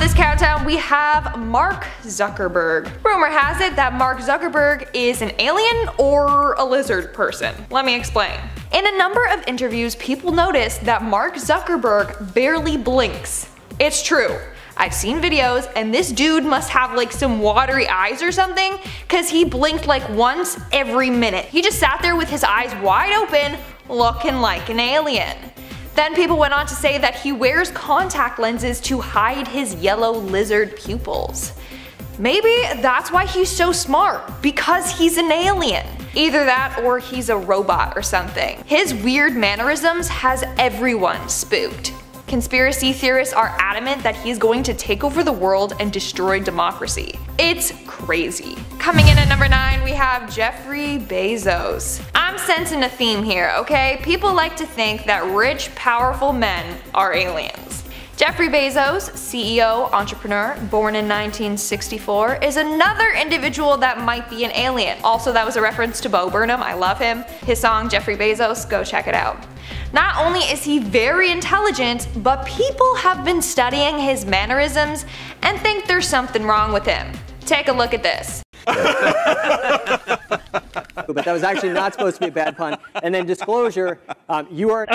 this countdown, we have Mark Zuckerberg. Rumor has it that Mark Zuckerberg is an alien or a lizard person. Let me explain. In a number of interviews, people notice that Mark Zuckerberg barely blinks. It's true. I've seen videos and this dude must have like some watery eyes or something, cause he blinked like once every minute. He just sat there with his eyes wide open, looking like an alien. Then people went on to say that he wears contact lenses to hide his yellow lizard pupils. Maybe that's why he's so smart, because he's an alien. Either that or he's a robot or something. His weird mannerisms has everyone spooked. Conspiracy theorists are adamant that he's going to take over the world and destroy democracy. It's crazy. Coming in at number 9, we have Jeffrey Bezos. I'm sensing a theme here, okay? People like to think that rich, powerful men are aliens. Jeffrey Bezos, CEO, entrepreneur, born in 1964, is another individual that might be an alien. Also, that was a reference to Bo Burnham. I love him. His song Jeffrey Bezos, go check it out. Not only is he very intelligent, but people have been studying his mannerisms and think there's something wrong with him. Take a look at this. But that was actually not supposed to be a bad pun. And then disclosure, you are...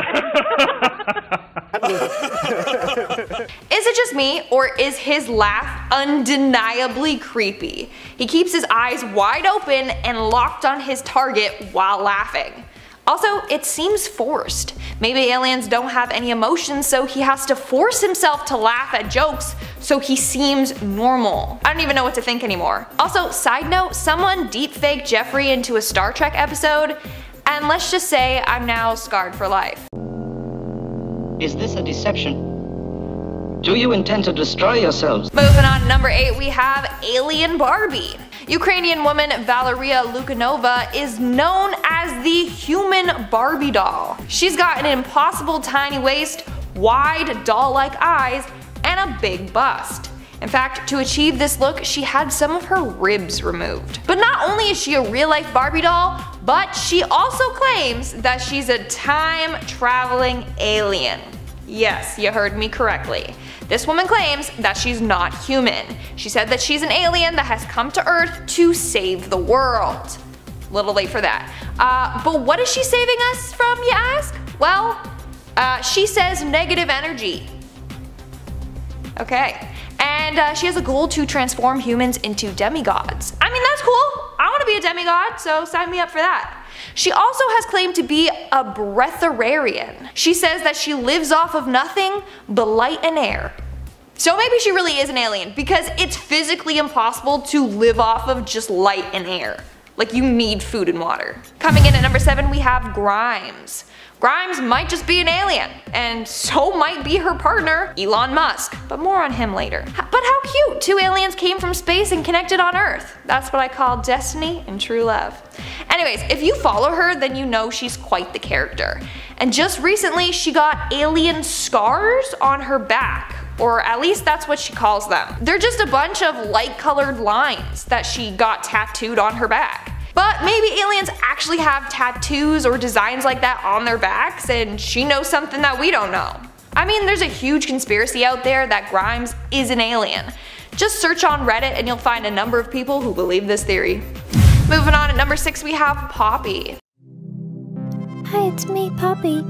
Is it just me, or is his laugh undeniably creepy? He keeps his eyes wide open and locked on his target while laughing. Also, it seems forced. Maybe aliens don't have any emotions, so he has to force himself to laugh at jokes so he seems normal. I don't even know what to think anymore. Also, side note, someone deepfaked Jeffrey into a Star Trek episode, and let's just say I'm now scarred for life. Is this a deception? Do you intend to destroy yourselves? Moving on to number 8, we have Alien Barbie. Ukrainian woman Valeria Lukanova is known as the human Barbie doll. She's got an impossible tiny waist, wide doll-like eyes, and a big bust. In fact, to achieve this look, she had some of her ribs removed. But not only is she a real-life Barbie doll, but she also claims that she's a time-traveling alien. Yes, you heard me correctly. This woman claims that she's not human. She said that she's an alien that has come to Earth to save the world. Little late for that. But what is she saving us from, you ask? Well, she says negative energy. Okay. And she has a goal to transform humans into demigods. I mean, that's cool. I want to be a demigod, so sign me up for that. She also has claimed to be a breatharian. She says that she lives off of nothing but light and air. So maybe she really is an alien, because it's physically impossible to live off of just light and air. Like, you need food and water. Coming in at number 7, we have Grimes. Grimes might just be an alien, and so might be her partner, Elon Musk, but more on him later. But how cute! 2 aliens came from space and connected on Earth. That's what I call destiny and true love. Anyways, if you follow her, then you know she's quite the character. And just recently, she got alien scars on her back. Or at least that's what she calls them. They're just a bunch of light-colored lines that she got tattooed on her back. But maybe aliens actually have tattoos or designs like that on their backs, and she knows something that we don't know. I mean, there's a huge conspiracy out there that Grimes is an alien. Just search on Reddit and you'll find a number of people who believe this theory. Moving on, at number 6 we have Poppy. Hi, it's me, Poppy.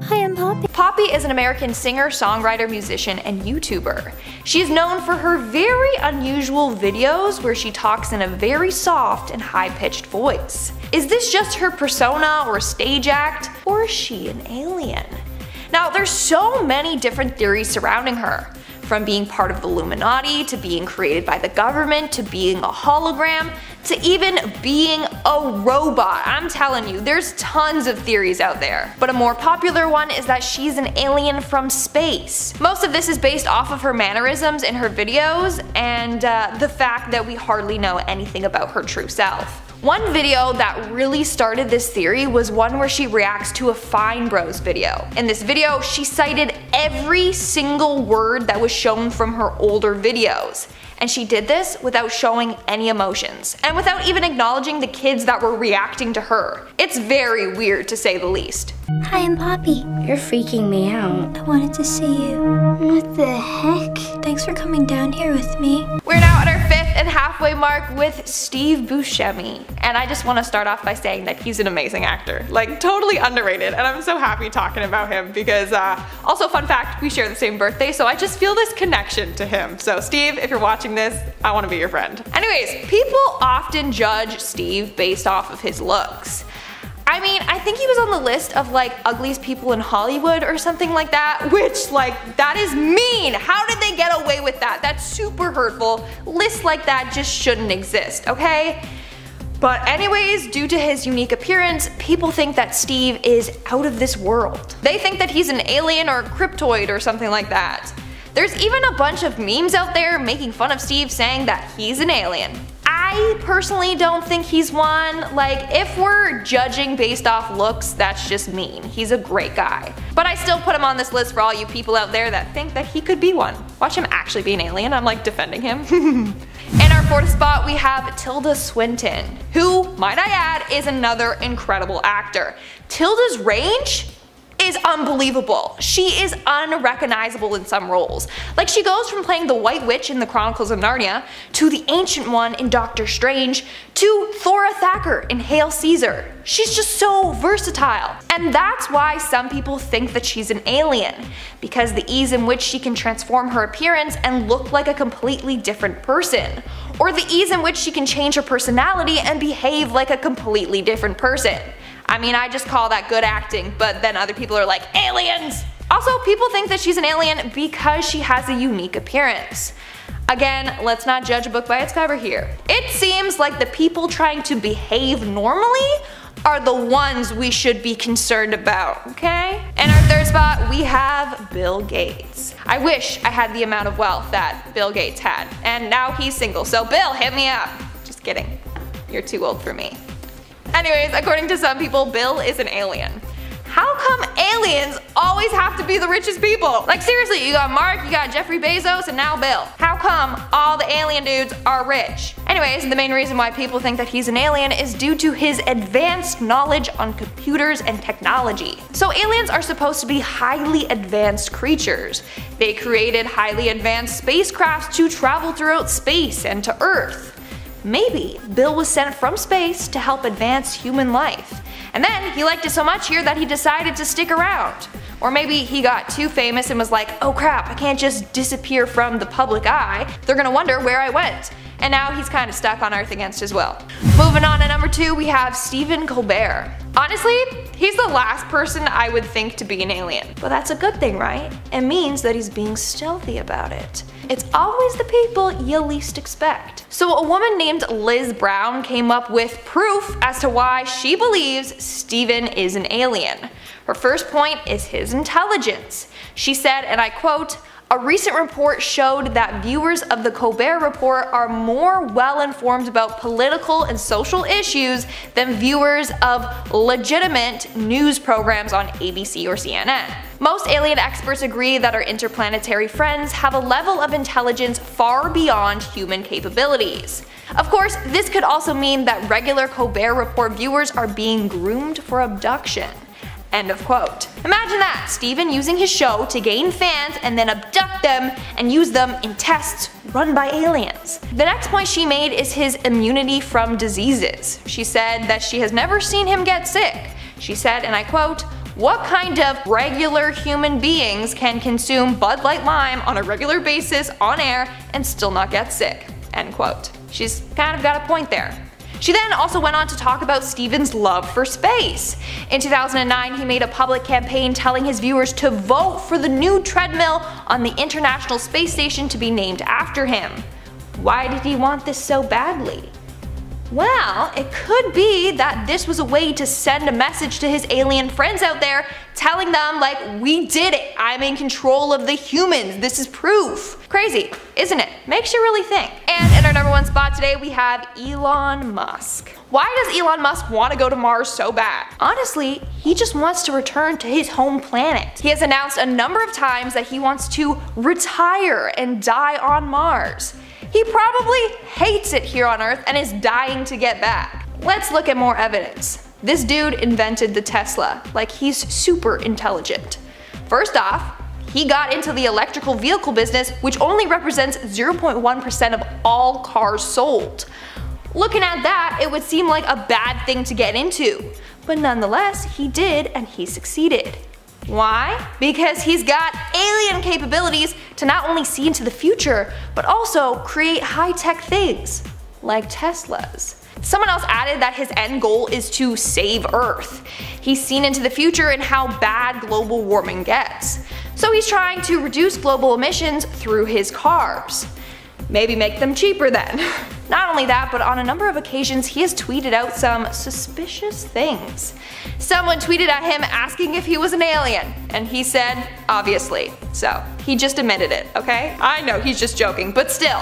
Hi, I'm Poppy. Poppy is an American singer, songwriter, musician, and YouTuber. She is known for her very unusual videos where she talks in a very soft and high-pitched voice. Is this just her persona or stage act, or is she an alien? Now, there's so many different theories surrounding her. From being part of the Illuminati, to being created by the government, to being a hologram, to even being a robot. I'm telling you, there's tons of theories out there. But a more popular one is that she's an alien from space. Most of this is based off of her mannerisms in her videos and the fact that we hardly know anything about her true self. One video that really started this theory was one where she reacts to a Fine Bros video. In this video, she cited every single word that was shown from her older videos. And she did this without showing any emotions, and without even acknowledging the kids that were reacting to her. It's very weird to say the least. Hi, I'm Poppy. You're freaking me out. I wanted to see you. What the heck? Thanks for coming down here with me. We're now at our 5th and halfway mark with Steve Buscemi. And I just want to start off by saying that he's an amazing actor. Like, totally underrated, and I'm so happy talking about him because, also fun fact, we share the same birthday, so I just feel this connection to him. So Steve, if you're watching this, I want to be your friend. Anyways, people often judge Steve based off of his looks. I mean, I think he was on the list of like ugliest people in Hollywood or something like that, which like, that is mean. How did they get away with that? That's super hurtful. Lists like that just shouldn't exist, okay? But anyways, due to his unique appearance, people think that Steve is out of this world. They think that he's an alien or a cryptoid or something like that. There's even a bunch of memes out there making fun of Steve, saying that he's an alien. I personally don't think he's one. Like, if we're judging based off looks, that's just mean. He's a great guy. But I still put him on this list for all you people out there that think that he could be one. Watch him actually be an alien. I'm like defending him. In our 4th spot, we have Tilda Swinton, who, might I add, is another incredible actor. Tilda's range is unbelievable. She is unrecognizable in some roles. Like, she goes from playing the White Witch in the Chronicles of Narnia, to the Ancient One in Doctor Strange, to Thora Thacker in Hail Caesar. She's just so versatile. And that's why some people think that she's an alien, because the ease in which she can transform her appearance and look like a completely different person, or the ease in which she can change her personality and behave like a completely different person. I mean, I just call that good acting, but then other people are like, aliens! Also, people think that she's an alien because she has a unique appearance. Again, let's not judge a book by its cover here. It seems like the people trying to behave normally are the ones we should be concerned about, okay? In our 3rd spot, we have Bill Gates. I wish I had the amount of wealth that Bill Gates had, and now he's single, so Bill, hit me up. Just kidding. You're too old for me. Anyways, according to some people, Bill is an alien. How come aliens always have to be the richest people? Like, seriously, you got Mark, you got Jeffrey Bezos, and now Bill. How come all the alien dudes are rich? Anyways, the main reason why people think that he's an alien is due to his advanced knowledge on computers and technology. So aliens are supposed to be highly advanced creatures. They created highly advanced spacecrafts to travel throughout space and to Earth. Maybe Bill was sent from space to help advance human life. And then he liked it so much here that he decided to stick around. Or maybe he got too famous and was like, oh crap, I can't just disappear from the public eye. They're gonna wonder where I went. And now he's kind of stuck on Earth against his will. Moving on to number 2, we have Stephen Colbert. Honestly, he's the last person I would think to be an alien. But that's a good thing, right? It means that he's being stealthy about it. It's always the people you least expect. So a woman named Liz Brown came up with proof as to why she believes Stephen is an alien. Her first point is his intelligence. She said, and I quote, "A recent report showed that viewers of the Colbert Report are more well informed about political and social issues than viewers of legitimate news programs on ABC or CNN. Most alien experts agree that our interplanetary friends have a level of intelligence far beyond human capabilities. Of course, this could also mean that regular Colbert Report viewers are being groomed for abduction." End of quote. Imagine that, Stephen using his show to gain fans and then abduct them and use them in tests run by aliens. The next point she made is his immunity from diseases. She said that she has never seen him get sick. She said, and I quote, "What kind of regular human beings can consume Bud Light Lime on a regular basis on air and still not get sick?" End quote. She's kind of got a point there. She then also went on to talk about Stephen's love for space. In 2009, he made a public campaign telling his viewers to vote for the new treadmill on the International Space Station to be named after him. Why did he want this so badly? Well, it could be that this was a way to send a message to his alien friends out there, telling them like, we did it, I'm in control of the humans, this is proof. Crazy, isn't it? Makes you really think. And in our number 1 spot today we have Elon Musk. Why does Elon Musk want to go to Mars so bad? Honestly, he just wants to return to his home planet. He has announced a number of times that he wants to retire and die on Mars. He probably hates it here on Earth and is dying to get back. Let's look at more evidence. This dude invented the Tesla, like he's super intelligent. First off, he got into the electrical vehicle business, which only represents 0.1% of all cars sold. Looking at that, it would seem like a bad thing to get into. But nonetheless, he did, and he succeeded. Why? Because he's got alien capabilities to not only see into the future, but also create high-tech things, like Teslas. Someone else added that his end goal is to save Earth. He's seen into the future and how bad global warming gets. So he's trying to reduce global emissions through his cars. Maybe make them cheaper then. Not only that, but on a number of occasions he has tweeted out some suspicious things. Someone tweeted at him asking if he was an alien, and he said, obviously. So, he just admitted it, okay? I know he's just joking, but still.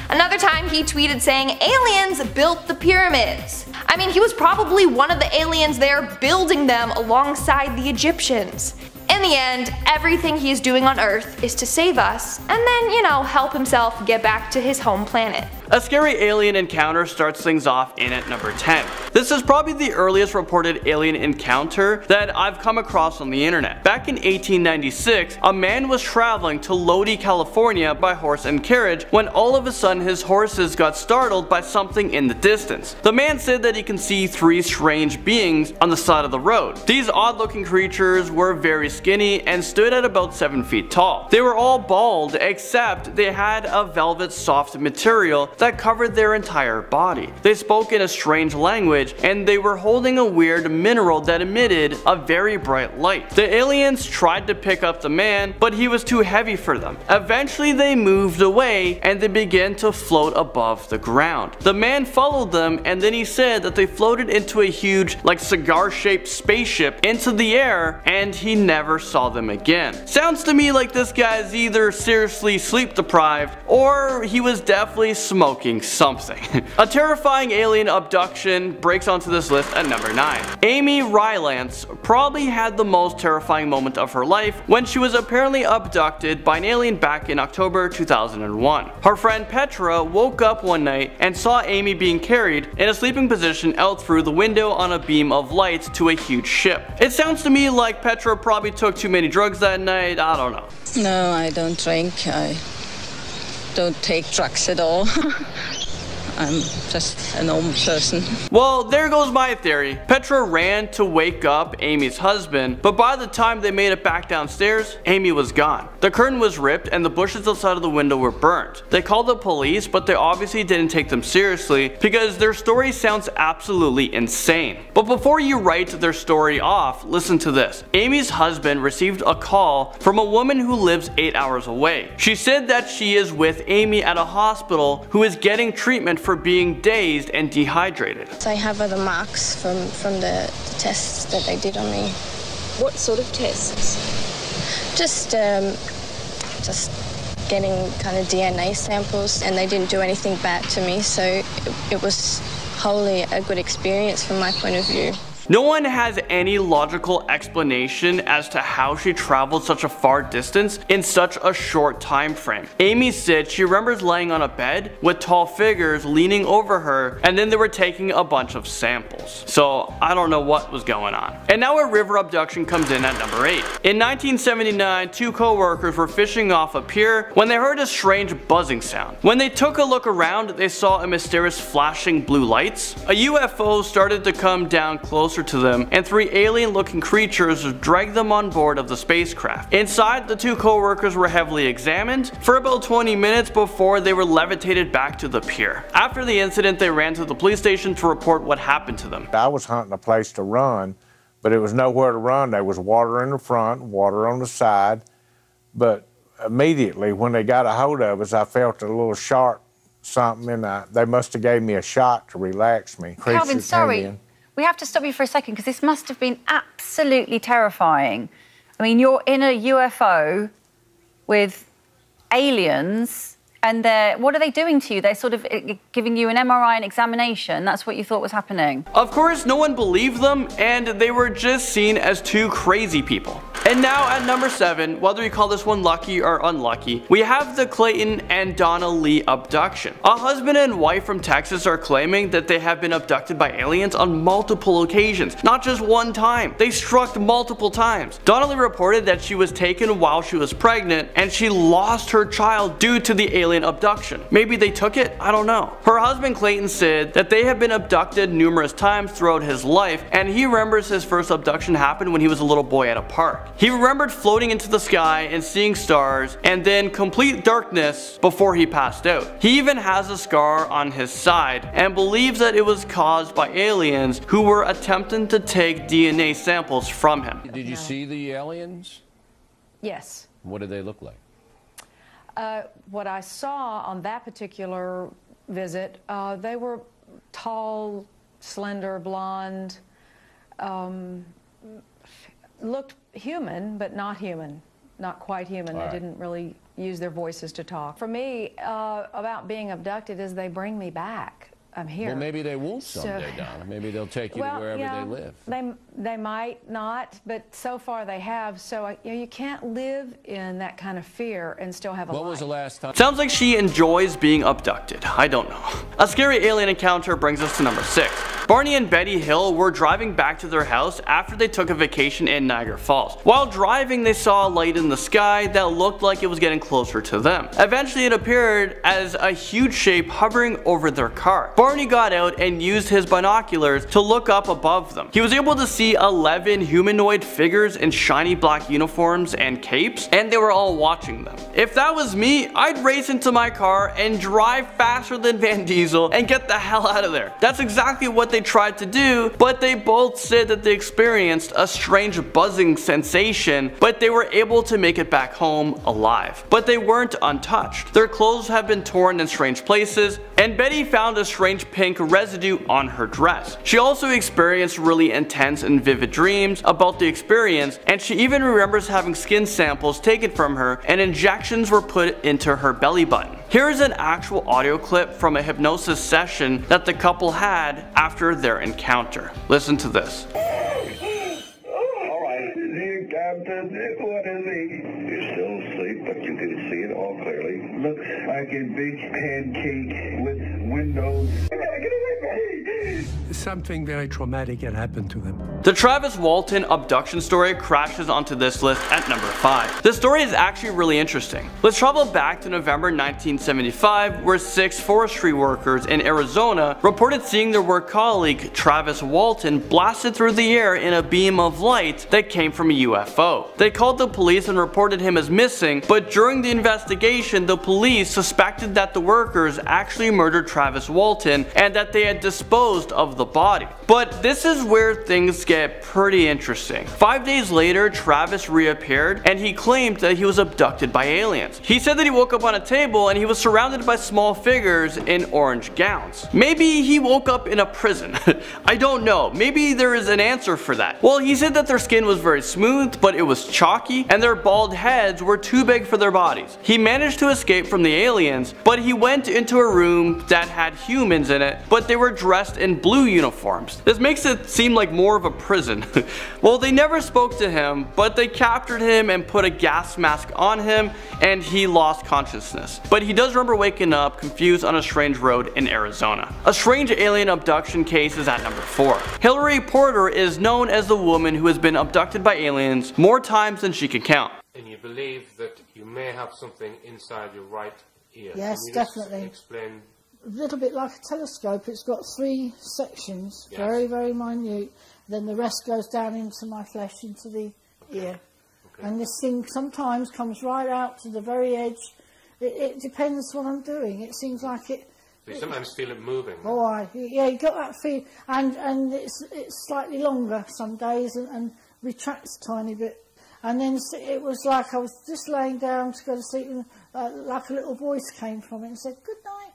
Another time he tweeted saying aliens built the pyramids. I mean, he was probably one of the aliens there building them alongside the Egyptians. In the end, everything he is doing on Earth is to save us, and then, you know, help himself get back to his home planet. A scary alien encounter starts things off in at number 10. This is probably the earliest reported alien encounter that I've come across on the internet. Back in 1896, a man was traveling to Lodi, California by horse and carriage when all of a sudden his horses got startled by something in the distance. The man said that he can see 3 strange beings on the side of the road. These odd looking creatures were very skinny and stood at about 7 feet tall. They were all bald except they had a velvet soft material that covered their entire body. They spoke in a strange language and they were holding a weird mineral that emitted a very bright light. The aliens tried to pick up the man, but he was too heavy for them. Eventually they moved away and they began to float above the ground. The man followed them and then he said that they floated into a huge like cigar shaped spaceship into the air and he never saw them again. Sounds to me like this guy's either seriously sleep deprived or he was definitely smoking something. A terrifying alien abduction breaks onto this list at number 9. Amy Rylance probably had the most terrifying moment of her life when she was apparently abducted by an alien back in October 2001. Her friend Petra woke up one night and saw Amy being carried in a sleeping position out through the window on a beam of light to a huge ship. It sounds to me like Petra probably took too many drugs that night, I don't know. No, I don't drink. I don't take drugs at all. I'm just a normal person. Well, there goes my theory. Petra ran to wake up Amy's husband, but by the time they made it back downstairs, Amy was gone. The curtain was ripped and the bushes outside of the window were burnt. They called the police, but they obviously didn't take them seriously because their story sounds absolutely insane. But before you write their story off, listen to this. Amy's husband received a call from a woman who lives 8 hours away. She said that she is with Amy at a hospital who is getting treatment for being dazed and dehydrated. I have other marks from the tests that they did on me. What sort of tests? Just getting kind of DNA samples, and they didn't do anything bad to me, so it was wholly a good experience from my point of view. No one has any logical explanation as to how she traveled such a far distance in such a short time frame. Amy said she remembers laying on a bed with tall figures leaning over her and then they were taking a bunch of samples. So I don't know what was going on. And now a river abduction comes in at number 8. In 1979, 2 co-workers were fishing off a pier when they heard a strange buzzing sound. When they took a look around, they saw a mysterious flashing blue lights. A UFO started to come down closer to them and 3 alien-looking creatures dragged them on board of the spacecraft. Inside, the 2 co-workers were heavily examined for about 20 minutes before they were levitated back to the pier. After the incident, they ran to the police station to report what happened to them. I was hunting a place to run, but it was nowhere to run. There was water in the front, water on the side, but immediately when they got a hold of us, I felt a little sharp something, and they must have gave me a shot to relax me. Calvin, Creature came sorry. in. We have to stop you for a second because this must have been absolutely terrifying. I mean, you're in a UFO with aliens, and what are they doing to you? They're sort of giving you an MRI and examination. That's what you thought was happening. Of course, no one believed them, and they were just seen as two crazy people. And now at number 7, whether you call this one lucky or unlucky, we have the Clayton and Donna Lee abduction. A husband and wife from Texas are claiming that they have been abducted by aliens on multiple occasions, not just one time. They struck multiple times. Donna Lee reported that she was taken while she was pregnant, and she lost her child due to the alien abduction. Maybe they took it? I don't know. Her husband Clayton said that they have been abducted numerous times throughout his life, and he remembers his first abduction happened when he was a little boy at a park. He remembered floating into the sky and seeing stars and then complete darkness before he passed out. He even has a scar on his side and believes that it was caused by aliens who were attempting to take DNA samples from him. Did you see the aliens? Yes. What did they look like? What I saw on that particular visit, they were tall, slender, blonde, looked human, but not human, not quite human. They didn't really use their voices to talk. For me, about being abducted is they bring me back. I'm here. Well, maybe they won't someday, Donna. Maybe they'll take you to wherever they live. They might not, but so far they have. So you can't live in that kind of fear and still have a life. What was the last time? Sounds like she enjoys being abducted. I don't know. A scary alien encounter brings us to number 6. Barney and Betty Hill were driving back to their house after they took a vacation in Niagara Falls. While driving, they saw a light in the sky that looked like it was getting closer to them. Eventually, it appeared as a huge shape hovering over their car. Barney got out and used his binoculars to look up above them. He was able to see 11 humanoid figures in shiny black uniforms and capes, and they were all watching them. If that was me, I'd race into my car and drive faster than Van Diesel and get the hell out of there. That's exactly what they tried to do, but they both said that they experienced a strange buzzing sensation, but they were able to make it back home alive. But they weren't untouched. Their clothes have been torn in strange places, and Betty found a strange pink residue on her dress. She also experienced really intense and vivid dreams about the experience, and she even remembers having skin samples taken from her and injections were put into her belly button. Here is an actual audio clip from a hypnosis session that the couple had after their encounter. Listen to this. Alright, Captain, what is he? You're still asleep, but you can see it all clearly. Looks like a big pancake with windows. I gotta get away from me! Something very traumatic had happened to them. The Travis Walton abduction story crashes onto this list at number 5. This story is actually really interesting. Let's travel back to November 1975, where 6 forestry workers in Arizona reported seeing their work colleague Travis Walton blasted through the air in a beam of light that came from a UFO. They called the police and reported him as missing, but during the investigation, the police suspected that the workers actually murdered Travis Walton and that they had disposed of the body. But this is where things get pretty interesting. 5 days later, Travis reappeared and he claimed that he was abducted by aliens. He said that he woke up on a table and he was surrounded by small figures in orange gowns. Maybe he woke up in a prison. I don't know. Maybe there is an answer for that. Well, he said that their skin was very smooth, but it was chalky, and their bald heads were too big for their bodies. He managed to escape from the aliens, but he went into a room that had humans in it, but they were dressed in blue uniforms. This makes it seem like more of a prison. Well, they never spoke to him, but they captured him and put a gas mask on him, and he lost consciousness. But he does remember waking up confused on a strange road in Arizona. A strange alien abduction case is at number 4. Hillary Porter is known as the woman who has been abducted by aliens more times than she can count. And you believe that you may have something inside your right ear. Yes, definitely. Explain. A little bit like a telescope. It's got 3 sections, yes. Very, very minute. Then the rest goes down into my flesh, into the ear. Okay. And this thing sometimes comes right out to the very edge. It depends what I'm doing. It seems like it. So you sometimes feel it moving. Oh, yeah, you got that feel, and it's slightly longer some days and retracts a tiny bit. And then it was like I was just laying down to go to sleep, and like a little voice came from it and said, "Good night."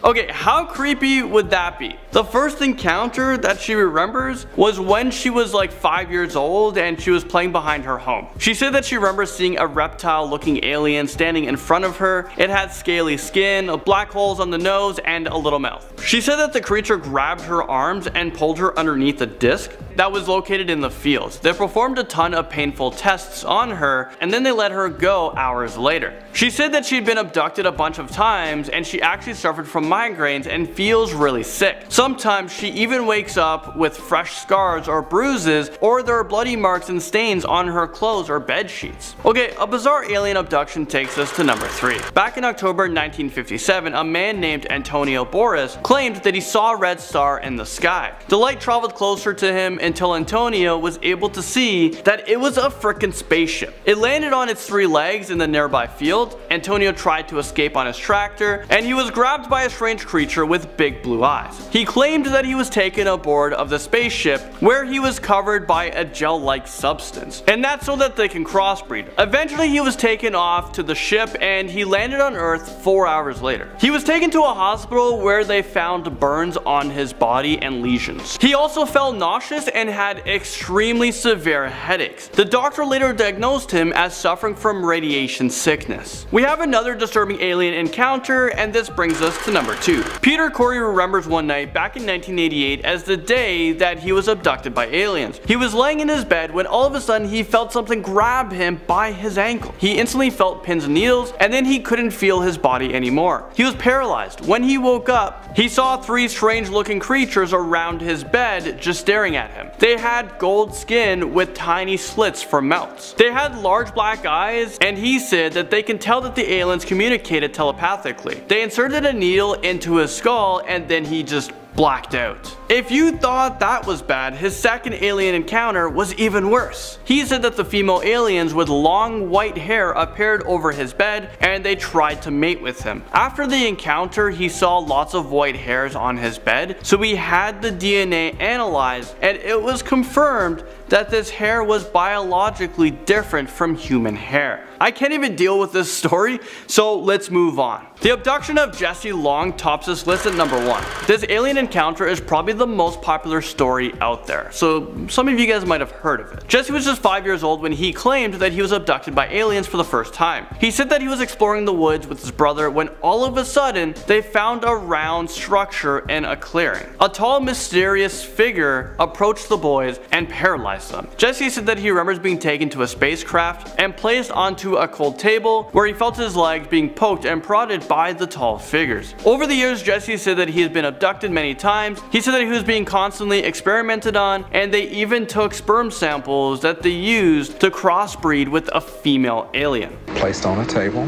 Okay, how creepy would that be? The first encounter that she remembers was when she was like 5 years old and she was playing behind her home. She said that she remembers seeing a reptile looking alien standing in front of her. It had scaly skin, black holes on the nose, and a little mouth. She said that the creature grabbed her arms and pulled her underneath a disc that was located in the fields. They performed a ton of painful tests on her and then they let her go hours later. She said that she'd been abducted a bunch of times and she actually suffered from migraines and feels really sick. Sometimes she even wakes up with fresh scars or bruises, or there are bloody marks and stains on her clothes or bed sheets. Okay, a bizarre alien abduction takes us to number 3. Back in October 1957, a man named Antonio Boris claimed that he saw a red star in the sky. The light traveled closer to him until Antonio was able to see that it was a frickin' spaceship. It landed on its 3 legs in the nearby field. Antonio tried to escape on his tractor and he was grabbed by a strange creature with big blue eyes. He claimed that he was taken aboard of the spaceship where he was covered by a gel-like substance, and that's so that they can crossbreed. Eventually he was taken off to the ship and he landed on Earth 4 hours later. He was taken to a hospital where they found burns on his body and lesions. He also felt nauseous and had extremely severe headaches. The doctor later diagnosed him as suffering from radiation sickness. We have another disturbing alien encounter, and this brings us to number 2. Peter Corey remembers one night back in 1988 as the day that he was abducted by aliens. He was laying in his bed when all of a sudden he felt something grab him by his ankle. He instantly felt pins and needles, and then he couldn't feel his body anymore. He was paralyzed. When he woke up, he saw 3 strange looking creatures around his bed just staring at him. They had gold skin with tiny slits for mouths. They had large black eyes, and he said that they can tell that the aliens communicated telepathically. They inserted a needle into his skull and then he just blacked out. If you thought that was bad, his second alien encounter was even worse. He said that the female aliens with long white hair appeared over his bed and they tried to mate with him. After the encounter, he saw lots of white hairs on his bed, so he had the DNA analyzed and it was confirmed that this hair was biologically different from human hair. I can't even deal with this story, so let's move on. The abduction of Jesse Long tops this list at number 1. This alien encounter is probably the most popular story out there, so some of you guys might have heard of it. Jesse was just 5 years old when he claimed that he was abducted by aliens for the first time. He said that he was exploring the woods with his brother when all of a sudden they found a round structure in a clearing. A tall, mysterious figure approached the boys and paralyzed them. Jesse said that he remembers being taken to a spacecraft and placed onto a cold table where he felt his legs being poked and prodded by the tall figures. Over the years, Jesse said that he has been abducted many times. He said that he was being constantly experimented on, and they even took sperm samples that they used to crossbreed with a female alien. Placed on a table,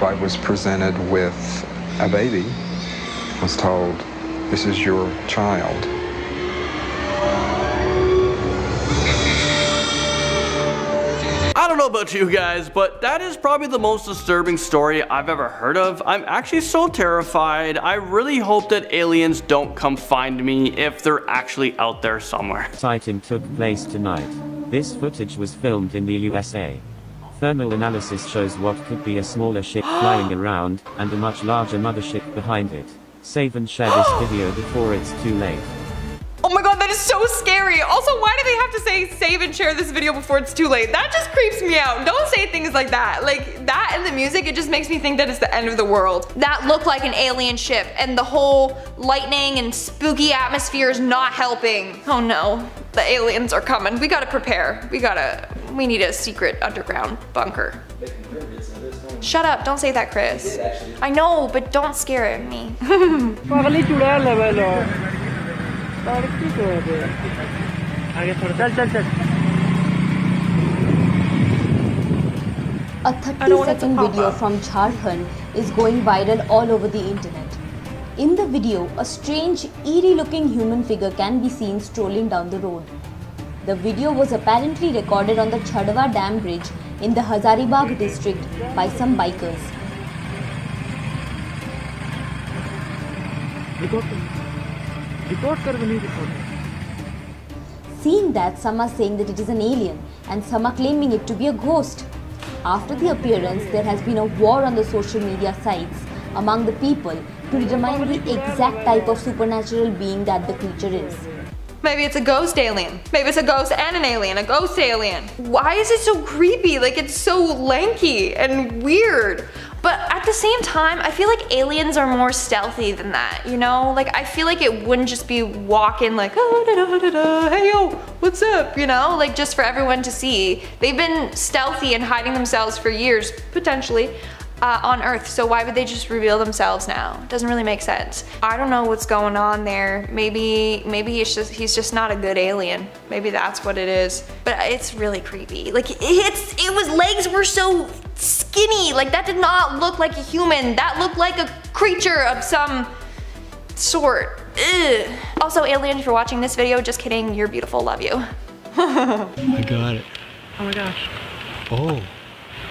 I was presented with a baby, was told, "This is your child." I don't know about you guys, but that is probably the most disturbing story I've ever heard of. I'm actually so terrified. I really hope that aliens don't come find me if they're actually out there somewhere. Sighting took place tonight. This footage was filmed in the USA. Thermal analysis shows what could be a smaller ship flying around, and a much larger mothership behind it. Save and share this video before it's too late. Oh my god, that is so scary. Also, why do they have to say save and share this video before it's too late? That just creeps me out. Don't say things like that. Like that and the music, it just makes me think that it's the end of the world. That looked like an alien ship and the whole lightning and spooky atmosphere is not helping. Oh no, the aliens are coming. We gotta prepare. We need a secret underground bunker. Shut up, don't say that, Chris. I know, but don't scare me. A 30-second video from Jharkhand is going viral all over the internet. In the video, a strange, eerie-looking human figure can be seen strolling down the road. The video was apparently recorded on the Chhadwa Dam Bridge in the Hazaribagh district by some bikers. Seeing that, some are saying that it is an alien and some are claiming it to be a ghost. After the appearance, there has been a war on the social media sites among the people to determine the exact type of supernatural being that the creature is. Maybe it's a ghost alien. Maybe it's a ghost and an alien, a ghost alien. Why is it so creepy? Like, it's so lanky and weird. But at the same time, I feel like aliens are more stealthy than that, you know? Like, I feel like it wouldn't just be walking like, oh, da, da, da, da, hey yo, what's up, you know? Like, just for everyone to see. They've been stealthy and hiding themselves for years, potentially, on Earth, so why would they just reveal themselves now? It doesn't really make sense. I don't know what's going on there. Maybe he's just not a good alien. Maybe that's what it is. But it's really creepy. Like, legs were so skinny. Like, that did not look like a human. That looked like a creature of some sort. Ugh. Also, alien, if you're watching this video, just kidding, you're beautiful, love you. I got it. Oh my gosh. Oh.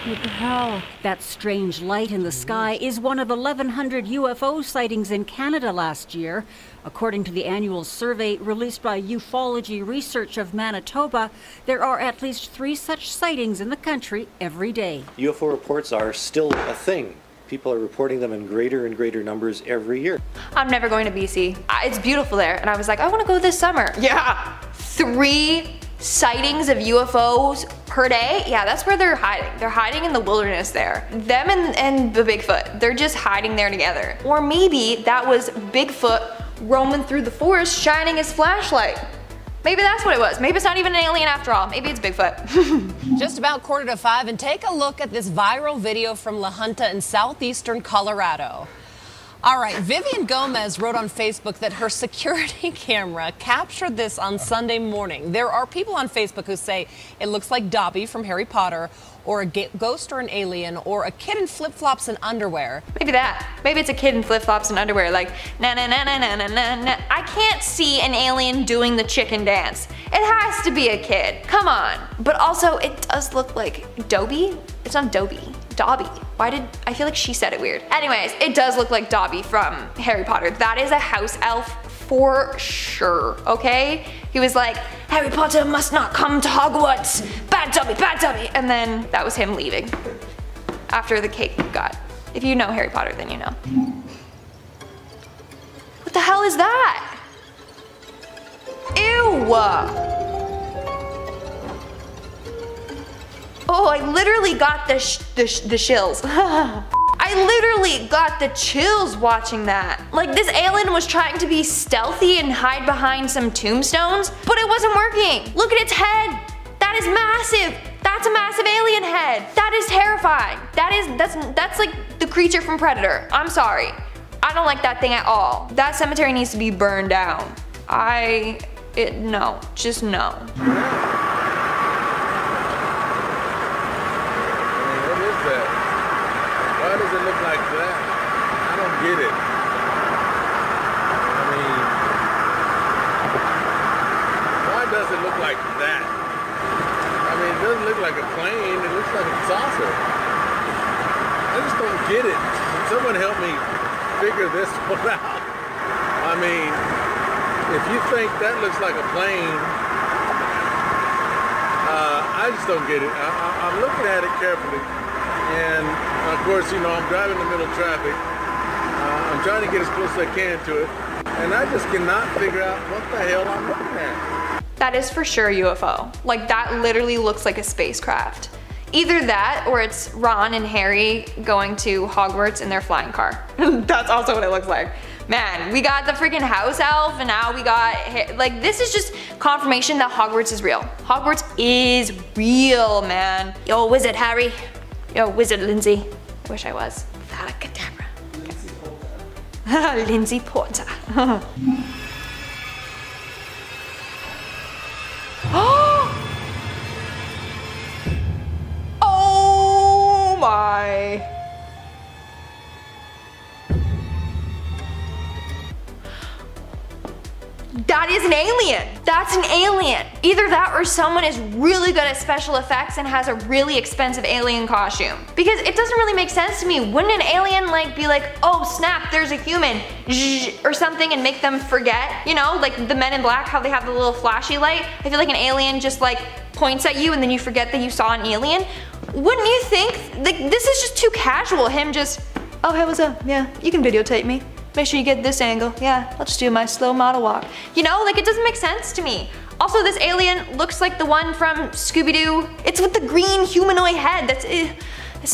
What the hell? That strange light in the sky is one of 1,100 UFO sightings in Canada last year. According to the annual survey released by Ufology Research of Manitoba, there are at least 3 such sightings in the country every day. UFO reports are still a thing. People are reporting them in greater and greater numbers every year. I'm never going to BC. It's beautiful there, and I was like, I want to go this summer. Yeah, 3 sightings of UFOs per day? Yeah, that's where they're hiding. They're hiding in the wilderness there. Them and the Bigfoot, they're just hiding there together. Or maybe that was Bigfoot roaming through the forest shining his flashlight. Maybe that's what it was. Maybe it's not even an alien after all. Maybe it's Bigfoot. Just about 4:45, and take a look at this viral video from La Junta in southeastern Colorado. All right, Vivian Gomez wrote on Facebook that her security camera captured this on Sunday morning. There are people on Facebook who say it looks like Dobby from Harry Potter, or a ghost or an alien, or a kid in flip-flops and underwear. Maybe that. Maybe it's a kid in flip-flops and underwear, like na na na na na na na na. I can't see an alien doing the chicken dance. It has to be a kid. Come on. But also, it does look like Dobby. It's not Dobby. Dobby. I feel like she said it weird. Anyways, it does look like Dobby from Harry Potter. That is a house elf for sure, okay? He was like, Harry Potter must not come to Hogwarts. Bad Dobby, bad Dobby. And then that was him leaving after the cake got. If you know Harry Potter, then you know. What the hell is that? Ew. Oh, I literally got the shills. I literally got the chills watching that. Like, this alien was trying to be stealthy and hide behind some tombstones, but it wasn't working. Look at its head. That is massive. That's a massive alien head. That is terrifying. That's like the creature from Predator. I'm sorry. I don't like that thing at all. That cemetery needs to be burned down. No, just no. Why does it look like that? I don't get it. I mean, why does it look like that? I mean, it doesn't look like a plane, it looks like a saucer. I just don't get it. Can someone help me figure this one out? I mean, if you think that looks like a plane, I just don't get it. I'm looking at it carefully. And of course, you know, I'm driving in the middle of traffic. I'm trying to get as close as I can to it. And I just cannot figure out what the hell I'm looking at. That is for sure UFO. Like, that literally looks like a spacecraft. Either that, or it's Ron and Harry going to Hogwarts in their flying car. That's also what it looks like. Man, we got the freaking house elf, and now we got, like, this is just confirmation that Hogwarts is real. Hogwarts is real, man. Yo, wizard Harry. Yo, wizard Lindsay. I wish I was. Cadabra. Lindsay Porter. Oh my. That is an alien. That's an alien. Either that or someone is really good at special effects and has a really expensive alien costume. Because it doesn't really make sense to me. Wouldn't an alien like be like, oh snap, there's a human, or something, and make them forget? You know, like the Men in Black, how they have the little flashy light. I feel like an alien just like points at you and then you forget that you saw an alien. Wouldn't you think, like, this is just too casual, him just, oh hey, what's up? Yeah, you can videotape me. make sure you get this angle. Yeah, I'll just do my slow model walk. You know, like it doesn't make sense to me. Also, this alien looks like the one from Scooby-Doo. It's with the green humanoid head. It's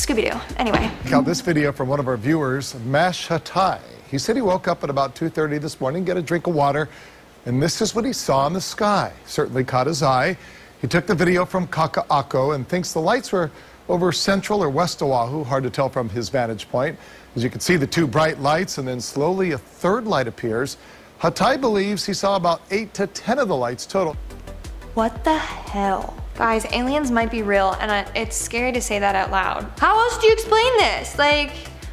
Scooby-Doo. Anyway. Check out this video from one of our viewers, Mash Hatai. He said he woke up at about 2:30 this morning, get a drink of water, and this is what he saw in the sky. Certainly caught his eye. He took the video from Kaka'ako and thinks the lights were over Central or West Oahu, hard to tell from his vantage point. As you can see, the two bright lights, and then slowly a third light appears. Hatai believes he saw about 8 to 10 of the lights total. What the hell? Guys, aliens might be real, and it's scary to say that out loud. How else do you explain this? Like,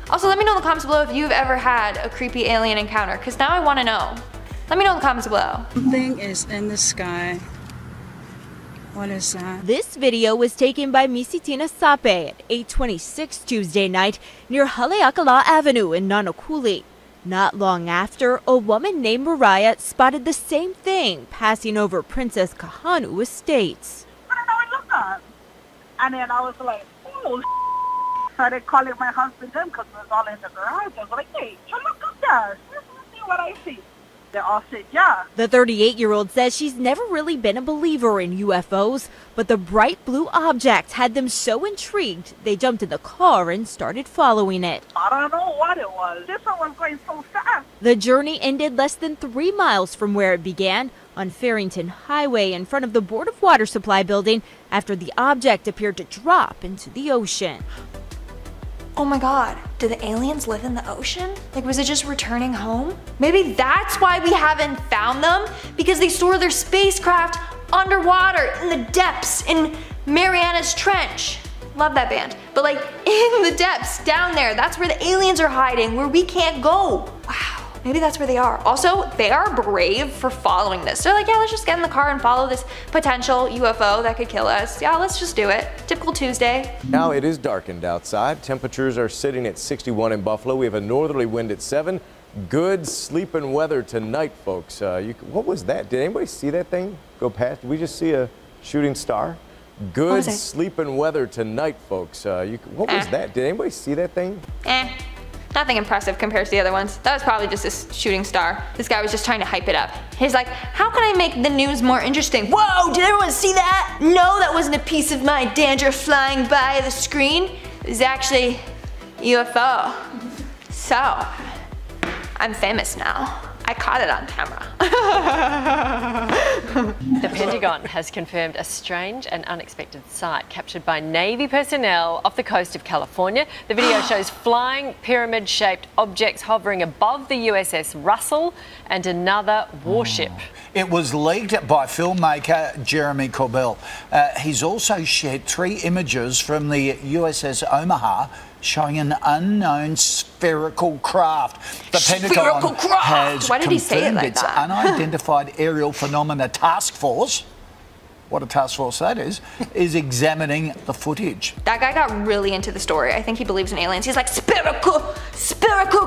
also let me know in the comments below if you've ever had a creepy alien encounter, because now I want to know. Let me know in the comments below. Something is in the sky. What is that? This video was taken by Misitina Sape at 8:26 Tuesday night near Haleakala Avenue in Nanakuli. Not long after, a woman named Mariah spotted the same thing passing over Princess Kahanu Estates. I don't know what it looked like. And then I was like, oh, started calling my husband then because it was all in the garage. I was like, hey, look up there. Let's see what I see. They all said, yeah. The 38-year-old says she's never really been a believer in UFOs, but the bright blue object had them so intrigued, they jumped in the car and started following it. I don't know what it was. This one was going so fast. The journey ended less than 3 miles from where it began, on Farrington Highway in front of the Board of Water Supply building, after the object appeared to drop into the ocean. Oh my god, do the aliens live in the ocean? Like, was it just returning home? Maybe that's why we haven't found them, because they store their spacecraft underwater in the depths in Mariana's Trench. Love that band. But like, in the depths down there, that's where the aliens are hiding, where we can't go. Wow. Maybe that's where they are. Also, they are brave for following this. They're like, yeah, let's just get in the car and follow this potential UFO that could kill us. Yeah, let's just do it. Typical Tuesday. Now it is darkened outside. Temperatures are sitting at 61 in Buffalo. We have a northerly wind at 7. Good sleeping weather tonight, folks. What was that? Did anybody see that thing go past? Did we just see a shooting star? Good sleeping weather tonight, folks. What was that? Did anybody see that thing? Nothing impressive compared to the other ones. That was probably just a shooting star. This guy was just trying to hype it up. He's like, how can I make the news more interesting? Whoa, did everyone see that? No, that wasn't a piece of my dandruff flying by the screen. It was actually UFO. So, I'm famous now. I caught it on camera. The Pentagon has confirmed a strange and unexpected sight captured by Navy personnel off the coast of California. The video shows flying pyramid-shaped objects hovering above the USS Russell and another warship. It was leaked by filmmaker Jeremy Corbell. He's also shared 3 images from the USS Omaha showing an unknown spherical craft. The Pentagon has confirmed its unidentified aerial phenomena task force, what a task force that is examining the footage. That guy got really into the story. I think he believes in aliens. He's like, spherical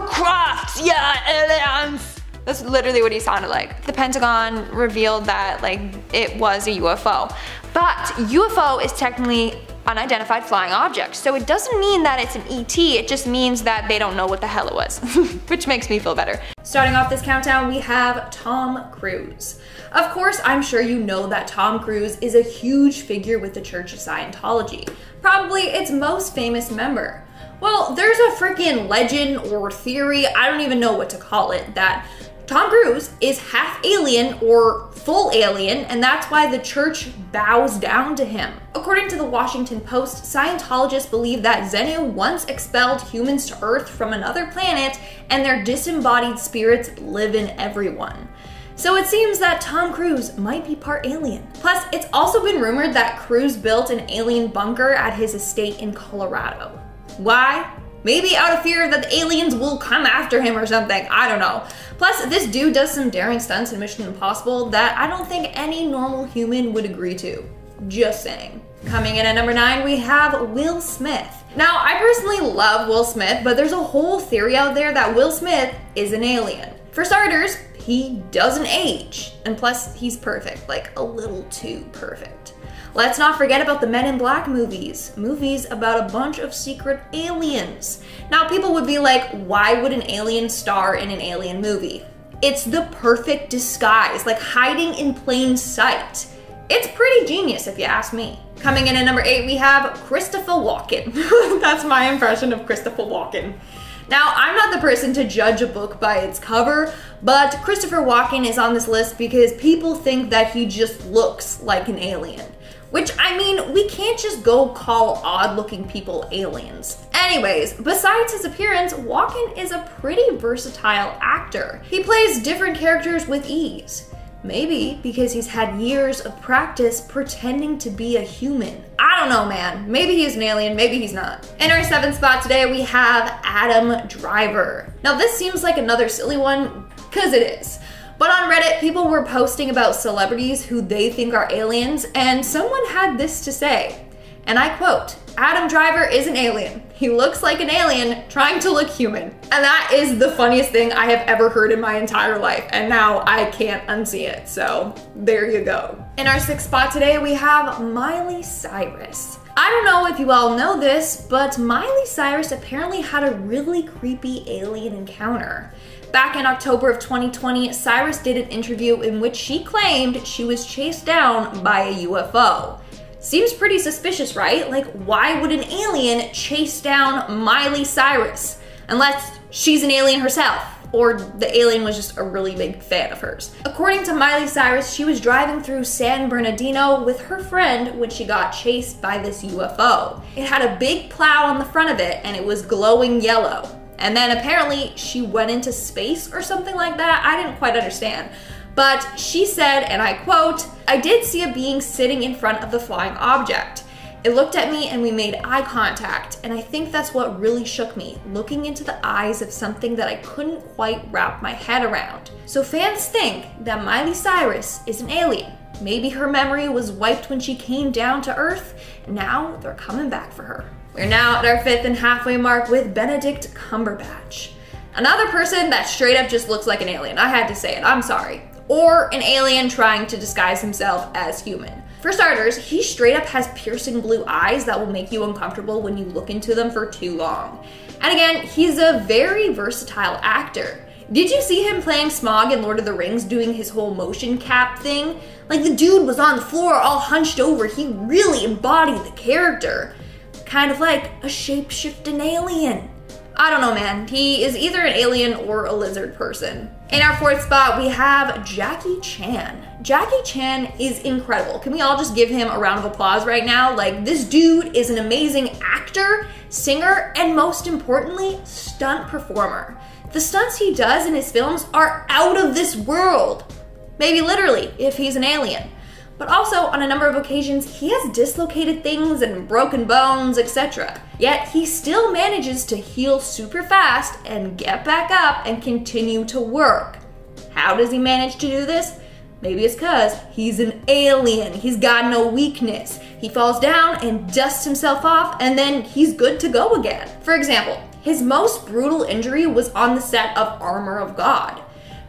crafts, yeah, aliens. That's literally what he sounded like. The Pentagon revealed that like it was a UFO. But UFO is technically unidentified flying object, so it doesn't mean that it's an ET, it just means that they don't know what the hell it was, which makes me feel better. Starting off this countdown, we have Tom Cruise. Of course, I'm sure you know that Tom Cruise is a huge figure with the Church of Scientology, probably its most famous member. Well, there's a freaking legend or theory, I don't even know what to call it, that Tom Cruise is half alien or full alien, and that's why the church bows down to him. According to the Washington Post, Scientologists believe that Xenu once expelled humans to Earth from another planet, and their disembodied spirits live in everyone. So it seems that Tom Cruise might be part alien. Plus, it's also been rumored that Cruise built an alien bunker at his estate in Colorado. Why? Maybe out of fear that the aliens will come after him or something, I don't know. Plus, this dude does some daring stunts in Mission Impossible that I don't think any normal human would agree to. Just saying. Coming in at number 9, we have Will Smith. Now, I personally love Will Smith, but there's a whole theory out there that Will Smith is an alien. For starters, he doesn't age. And plus, he's perfect, like a little too perfect. Let's not forget about the Men in Black movies. Movies about a bunch of secret aliens. Now, people would be like, why would an alien star in an alien movie? It's the perfect disguise, like hiding in plain sight. It's pretty genius if you ask me. Coming in at number 8, we have Christopher Walken. That's my impression of Christopher Walken. Now, I'm not the person to judge a book by its cover, but Christopher Walken is on this list because people think that he just looks like an alien. Which, I mean, we can't just go call odd-looking people aliens. Anyways, besides his appearance, Walken is a pretty versatile actor. He plays different characters with ease. Maybe because he's had years of practice pretending to be a human. I don't know, man. Maybe he's an alien, maybe he's not. In our 7th spot today, we have Adam Driver. Now, this seems like another silly one, because it is. But on Reddit, people were posting about celebrities who they think are aliens, and someone had this to say, and I quote, "Adam Driver is an alien. He looks like an alien trying to look human." And that is the funniest thing I have ever heard in my entire life, and now I can't unsee it, so there you go. In our 6th spot today, we have Miley Cyrus. I don't know if you all know this, but Miley Cyrus apparently had a really creepy alien encounter. Back in October of 2020, Cyrus did an interview in which she claimed she was chased down by a UFO. Seems pretty suspicious, right? Like, why would an alien chase down Miley Cyrus? Unless she's an alien herself, or the alien was just a really big fan of hers. According to Miley Cyrus, she was driving through San Bernardino with her friend when she got chased by this UFO. It had a big plow on the front of it, and it was glowing yellow. And then apparently she went into space or something like that. I didn't quite understand. But she said, and I quote, "I did see a being sitting in front of the flying object. It looked at me and we made eye contact, and I think that's what really shook me, looking into the eyes of something that I couldn't quite wrap my head around." So fans think that Miley Cyrus is an alien. Maybe her memory was wiped when she came down to Earth, and now they're coming back for her. We're now at our 5th and halfway mark with Benedict Cumberbatch. Another person that straight up just looks like an alien. I had to say it, I'm sorry. Or an alien trying to disguise himself as human. For starters, he straight up has piercing blue eyes that will make you uncomfortable when you look into them for too long. And again, he's a very versatile actor. Did you see him playing Smaug in Lord of the Rings doing his whole motion cap thing? Like, the dude was on the floor all hunched over. He really embodied the character. Kind of like a shape-shifting alien. I don't know, man. He is either an alien or a lizard person. In our 4th spot, we have Jackie Chan. Jackie Chan is incredible. Can we all just give him a round of applause right now? Like, this dude is an amazing actor, singer, and most importantly, stunt performer. The stunts he does in his films are out of this world. Maybe literally, if he's an alien. But also, on a number of occasions, he has dislocated things and broken bones, etc. Yet, he still manages to heal super fast and get back up and continue to work. How does he manage to do this? Maybe it's because he's an alien. He's got no weakness. He falls down and dusts himself off, and then he's good to go again. For example, his most brutal injury was on the set of Armor of God.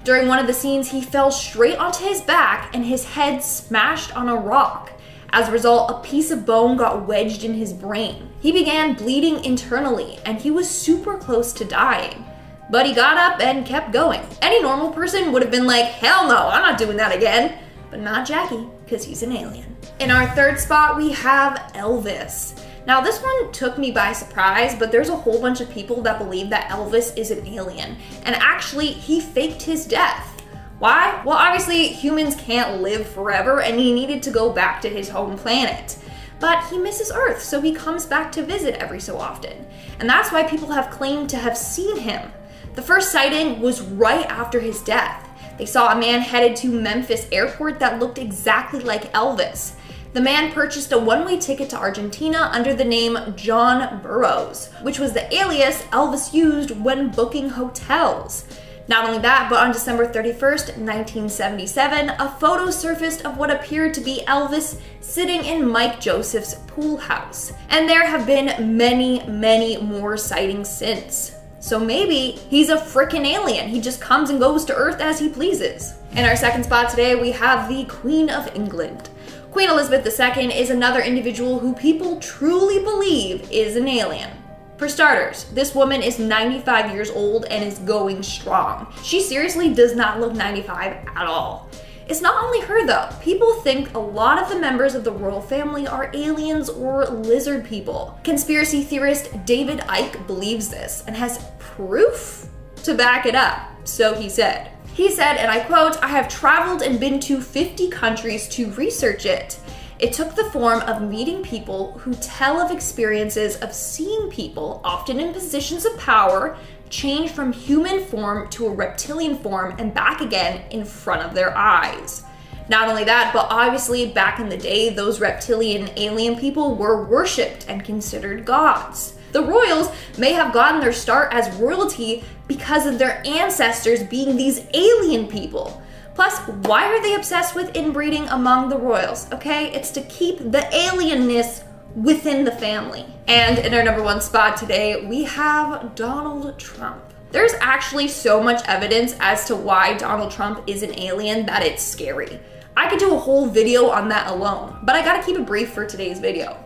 During one of the scenes, he fell straight onto his back and his head smashed on a rock. As a result, a piece of bone got wedged in his brain. He began bleeding internally and he was super close to dying. But he got up and kept going. Any normal person would have been like, hell no, I'm not doing that again. But not Jackie, because he's an alien. In our 3rd spot, we have Elvis. Now, this one took me by surprise, but there's a whole bunch of people that believe that Elvis is an alien. And actually, he faked his death. Why? Well, obviously, humans can't live forever, and he needed to go back to his home planet. But he misses Earth, so he comes back to visit every so often. And that's why people have claimed to have seen him. The first sighting was right after his death. They saw a man headed to Memphis airport that looked exactly like Elvis. The man purchased a one-way ticket to Argentina under the name John Burroughs, which was the alias Elvis used when booking hotels. Not only that, but on December 31st, 1977, a photo surfaced of what appeared to be Elvis sitting in Mike Joseph's pool house. And there have been many, many more sightings since. So maybe he's a frickin' alien. He just comes and goes to Earth as he pleases. In our second spot today, we have the Queen of England. Queen Elizabeth II is another individual who people truly believe is an alien. For starters, this woman is 95 years old and is going strong. She seriously does not look 95 at all. It's not only her though. People think a lot of the members of the royal family are aliens or lizard people. Conspiracy theorist David Icke believes this and has proof to back it up, so he said. He said, and I quote, "I have traveled and been to 50 countries to research it. It took the form of meeting people who tell of experiences of seeing people, often in positions of power, change from human form to a reptilian form and back again in front of their eyes." Not only that, but obviously back in the day, those reptilian alien people were worshipped and considered gods. The royals may have gotten their start as royalty because of their ancestors being these alien people. Plus, why are they obsessed with inbreeding among the royals? Okay, it's to keep the alienness within the family. And in our number one spot today, we have Donald Trump. There's actually so much evidence as to why Donald Trump is an alien that it's scary. I could do a whole video on that alone, but I gotta keep it brief for today's video.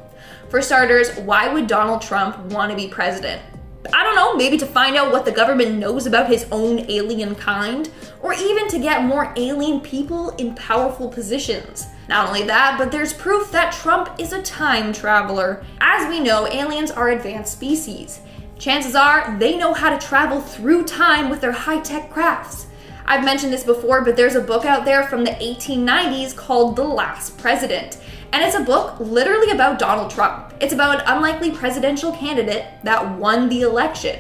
For starters, why would Donald Trump want to be president? I don't know, maybe to find out what the government knows about his own alien kind, or even to get more alien people in powerful positions. Not only that, but there's proof that Trump is a time traveler. As we know, aliens are advanced species. Chances are they know how to travel through time with their high-tech crafts. I've mentioned this before, but there's a book out there from the 1890s called The Last President. And it's a book literally about Donald Trump. It's about an unlikely presidential candidate that won the election.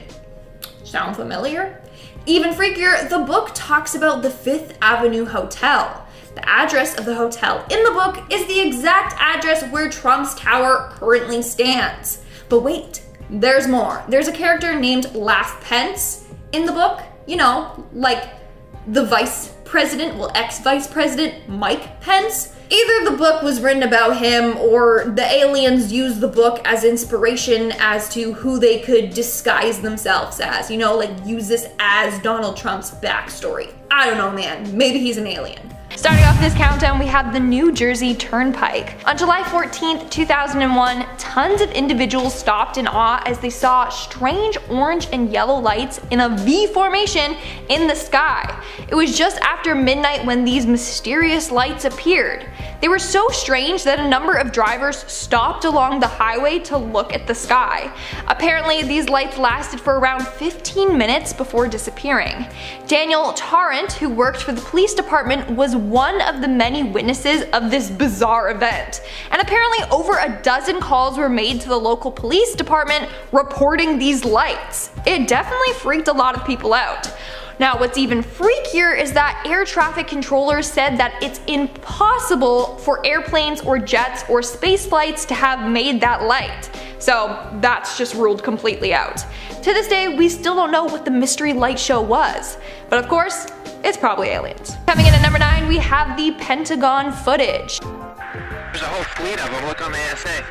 Sound familiar? Even freakier, the book talks about the Fifth Avenue Hotel. The address of the hotel in the book is the exact address where Trump's tower currently stands. But wait, there's more. There's a character named Laugh Pence in the book, you know, like the vice president, well, ex-vice president Mike Pence. Either the book was written about him or the aliens used the book as inspiration as to who they could disguise themselves as, you know, like use this as Donald Trump's backstory. I don't know, man, maybe he's an alien. Starting off this countdown, we have the New Jersey Turnpike. On July 14th, 2001, tons of individuals stopped in awe as they saw strange orange and yellow lights in a V formation in the sky. It was just after midnight when these mysterious lights appeared. They were so strange that a number of drivers stopped along the highway to look at the sky. Apparently, these lights lasted for around 15 minutes before disappearing. Daniel Tarrant, who worked for the police department, was one of the many witnesses of this bizarre event. And apparently over a dozen calls were made to the local police department reporting these lights. It definitely freaked a lot of people out. Now, what's even freakier is that air traffic controllers said that it's impossible for airplanes or jets or space flights to have made that light. So that's just ruled completely out. To this day, we still don't know what the mystery light show was. But of course, it's probably aliens. Coming in at number 9, we have the Pentagon footage. There's a whole fleet of them. Look on the ASA.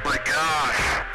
My gosh.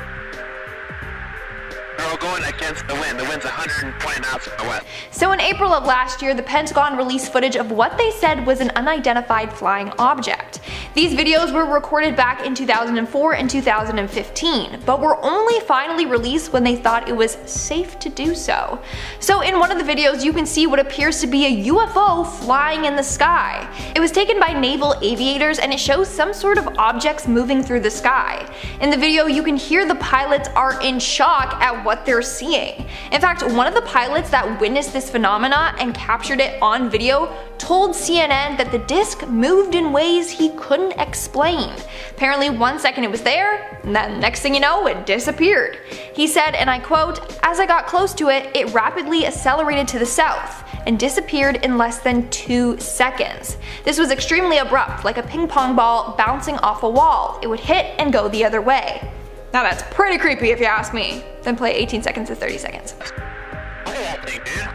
They're all going against the wind. The wind's 120 knots from the west. So in April of last year, the Pentagon released footage of what they said was an unidentified flying object. These videos were recorded back in 2004 and 2015, but were only finally released when they thought it was safe to do so. So in one of the videos, you can see what appears to be a UFO flying in the sky. It was taken by naval aviators and it shows some sort of objects moving through the sky. In the video, you can hear the pilots are in shock at what they're seeing. In fact, one of the pilots that witnessed this phenomena and captured it on video told CNN that the disc moved in ways he couldn't explain. Apparently 1 second it was there, and then next thing you know, it disappeared. He said, and I quote, "As I got close to it, it rapidly accelerated to the south and disappeared in less than 2 seconds. This was extremely abrupt, like a ping pong ball bouncing off a wall. It would hit and go the other way." Now that's pretty creepy if you ask me. Then play 18 seconds to 30 seconds. Look at that thing, dude.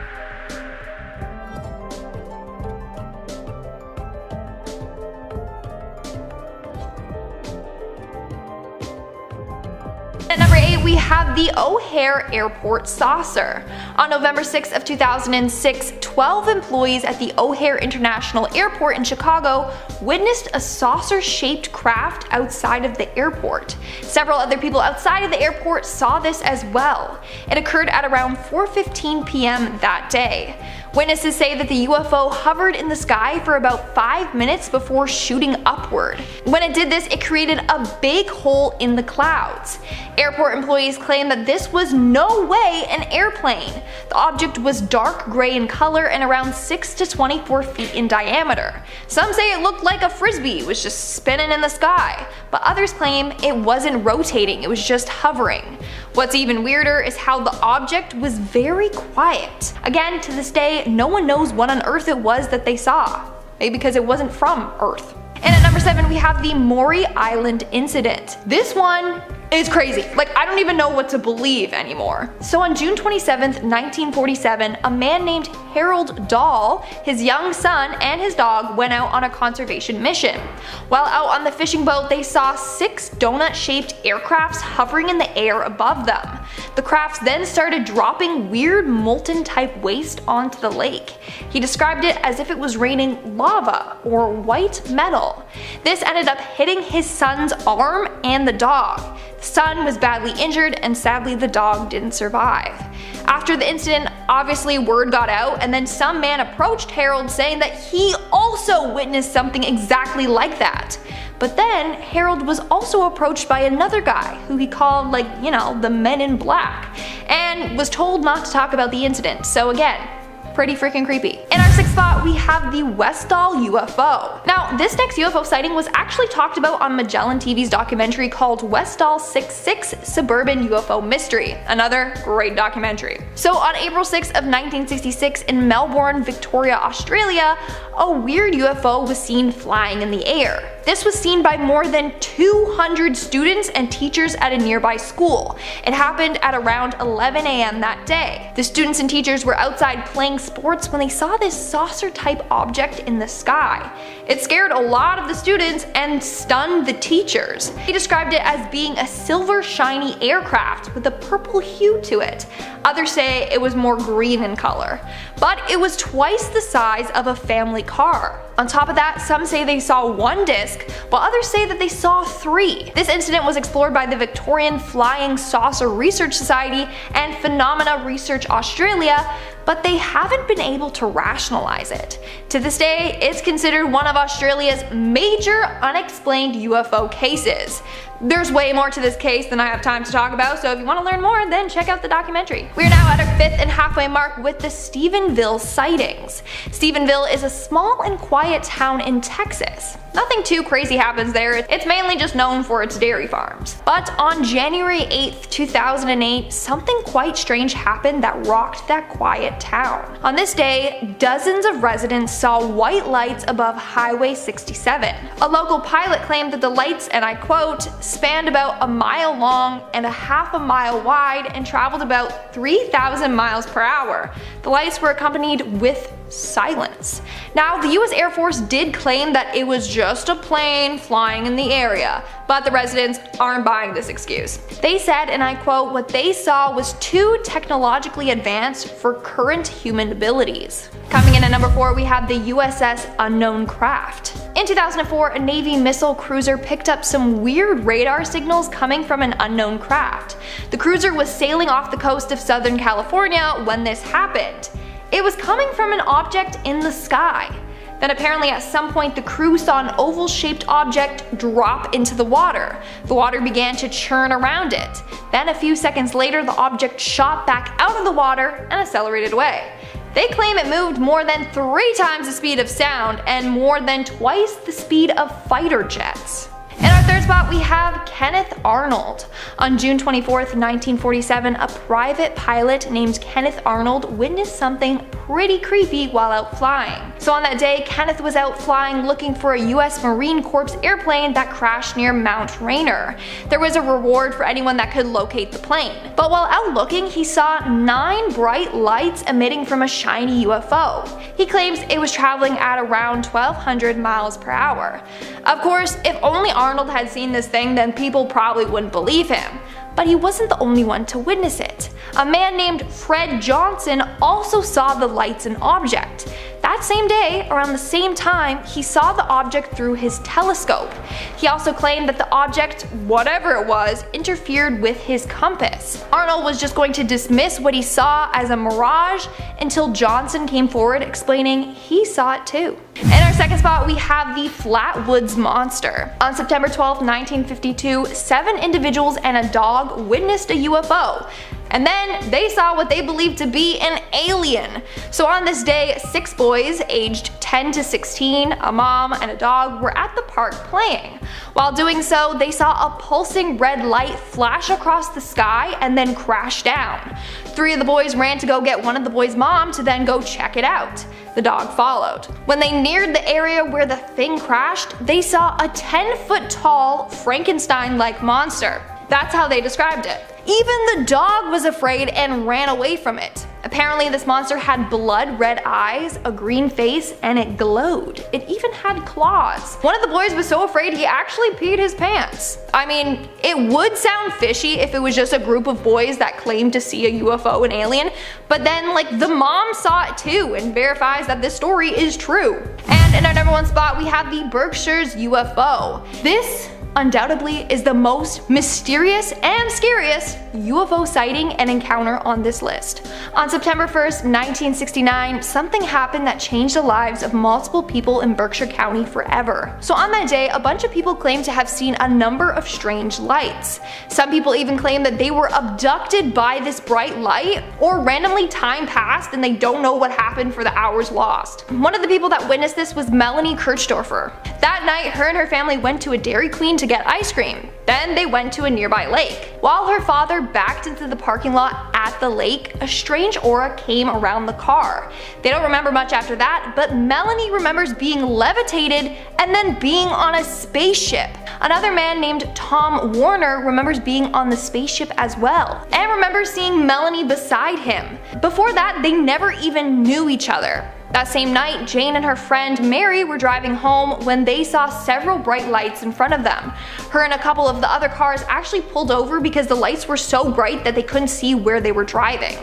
At number 8, we have the O'Hare Airport saucer. On November 6th of 2006, 12 employees at the O'Hare International Airport in Chicago witnessed a saucer-shaped craft outside of the airport. Several other people outside of the airport saw this as well. It occurred at around 4:15 p.m. that day. Witnesses say that the UFO hovered in the sky for about 5 minutes before shooting upward. When it did this, it created a big hole in the clouds. Airport employees claim that this was no way an airplane. The object was dark gray in color and around 6 to 24 feet in diameter. Some say it looked like a frisbee, it was just spinning in the sky, but others claim it wasn't rotating, it was just hovering. What's even weirder is how the object was very quiet. Again, to this day, no one knows what on earth it was that they saw. Maybe because it wasn't from Earth. And at number 7, we have the Maury Island incident. This one is crazy. Like, I don't even know what to believe anymore. So on June 27th, 1947, a man named Harold Dahl, his young son, and his dog went out on a conservation mission. While out on the fishing boat, they saw 6 donut-shaped aircrafts hovering in the air above them. The crafts then started dropping weird molten-type waste onto the lake. He described it as if it was raining lava or white metal. This ended up hitting his son's arm and the dog. The son was badly injured, and sadly the dog didn't survive. After the incident, obviously word got out, and then some man approached Harold saying that he also witnessed something exactly like that. But then Harold was also approached by another guy who he called, like, you know, the Men in Black, and was told not to talk about the incident. So again, pretty freaking creepy. In our 6th spot, we have the Westall UFO. Now, this next UFO sighting was actually talked about on Magellan TV's documentary called Westall 66 Suburban UFO Mystery, another great documentary. So on April 6th of 1966 in Melbourne, Victoria, Australia, a weird UFO was seen flying in the air. This was seen by more than 200 students and teachers at a nearby school. It happened at around 11 a.m. that day. The students and teachers were outside playing sports when they saw this saucer-type object in the sky. It scared a lot of the students and stunned the teachers. They described it as being a silver shiny aircraft with a purple hue to it. Others say it was more green in color. But it was twice the size of a family car. On top of that, some say they saw 1 disc, while others say that they saw 3. This incident was explored by the Victorian Flying Saucer Research Society and Phenomena Research Australia, but they haven't been able to rationalize it. To this day, it's considered one of Australia's major unexplained UFO cases. There's way more to this case than I have time to talk about, so if you want to learn more, then check out the documentary. We are now at our 5th and halfway mark with the Stephenville sightings. Stephenville is a small and quiet town in Texas. Nothing too crazy happens there, it's mainly just known for its dairy farms. But on January 8th, 2008, something quite strange happened that rocked that quiet town. On this day, dozens of residents saw white lights above Highway 67. A local pilot claimed that the lights, and I quote, spanned about a mile long and a half a mile wide and traveled about 3,000 miles per hour. The lights were accompanied with silence. Now, the US Air Force did claim that it was just a plane flying in the area, but the residents aren't buying this excuse. They said, and I quote, what they saw was too technologically advanced for current human abilities. Coming in at number 4, we have the USS Unknown Craft. In 2004, a Navy missile cruiser picked up some weird radar signals coming from an unknown craft. The cruiser was sailing off the coast of Southern California when this happened. It was coming from an object in the sky. Then apparently at some point the crew saw an oval-shaped object drop into the water. The water began to churn around it. Then a few seconds later the object shot back out of the water and accelerated away. They claim it moved more than 3 times the speed of sound and more than twice the speed of fighter jets. In our 3rd spot, we have Kenneth Arnold. On June 24th, 1947, a private pilot named Kenneth Arnold witnessed something pretty creepy while out flying. So on that day, Kenneth was out flying looking for a US Marine Corps airplane that crashed near Mount Rainier. There was a reward for anyone that could locate the plane. But while out looking, he saw 9 bright lights emitting from a shiny UFO. He claims it was traveling at around 1,200 miles per hour. Of course, if only Arnold had seen this thing, then people probably wouldn't believe him. but he wasn't the only one to witness it. A man named Fred Johnson also saw the lights and object. That same day, around the same time, he saw the object through his telescope. He also claimed that the object, whatever it was, interfered with his compass. Arnold was just going to dismiss what he saw as a mirage until Johnson came forward explaining he saw it too. In our second spot, we have the Flatwoods Monster. On September 12, 1952, 7 individuals and a dog witnessed a UFO. And then they saw what they believed to be an alien. So on this day, 6 boys aged 10 to 16, a mom and a dog, were at the park playing. While doing so, they saw a pulsing red light flash across the sky and then crash down. 3 of the boys ran to go get one of the boys' mom to then go check it out. The dog followed. When they neared the area where the thing crashed, they saw a 10-foot tall Frankenstein-like monster. That's how they described it. Even the dog was afraid and ran away from it. Apparently this monster had blood red eyes, a green face, and it glowed. It even had claws. One of the boys was so afraid he actually peed his pants. I mean, it would sound fishy if it was just a group of boys that claimed to see a UFO and alien, but then like the mom saw it too and verifies that this story is true. And in our number 1 spot, we have the Berkshire's UFO. This undoubtedly is the most mysterious and scariest UFO sighting and encounter on this list. On September 1st, 1969, something happened that changed the lives of multiple people in Berkshire County forever. So on that day, a bunch of people claimed to have seen a number of strange lights. Some people even claim that they were abducted by this bright light, or randomly time passed and they don't know what happened for the hours lost. One of the people that witnessed this was Melanie Kirchdorfer. That night, her and her family went to a Dairy Queen to get ice cream. Then they went to a nearby lake. While her father backed into the parking lot at the lake, a strange aura came around the car. They don't remember much after that, but Melanie remembers being levitated and then being on a spaceship. Another man named Tom Warner remembers being on the spaceship as well, and remembers seeing Melanie beside him. Before that, they never even knew each other. That same night, Jane and her friend Mary were driving home when they saw several bright lights in front of them. Her and a couple of the other cars actually pulled over because the lights were so bright that they couldn't see where they were driving.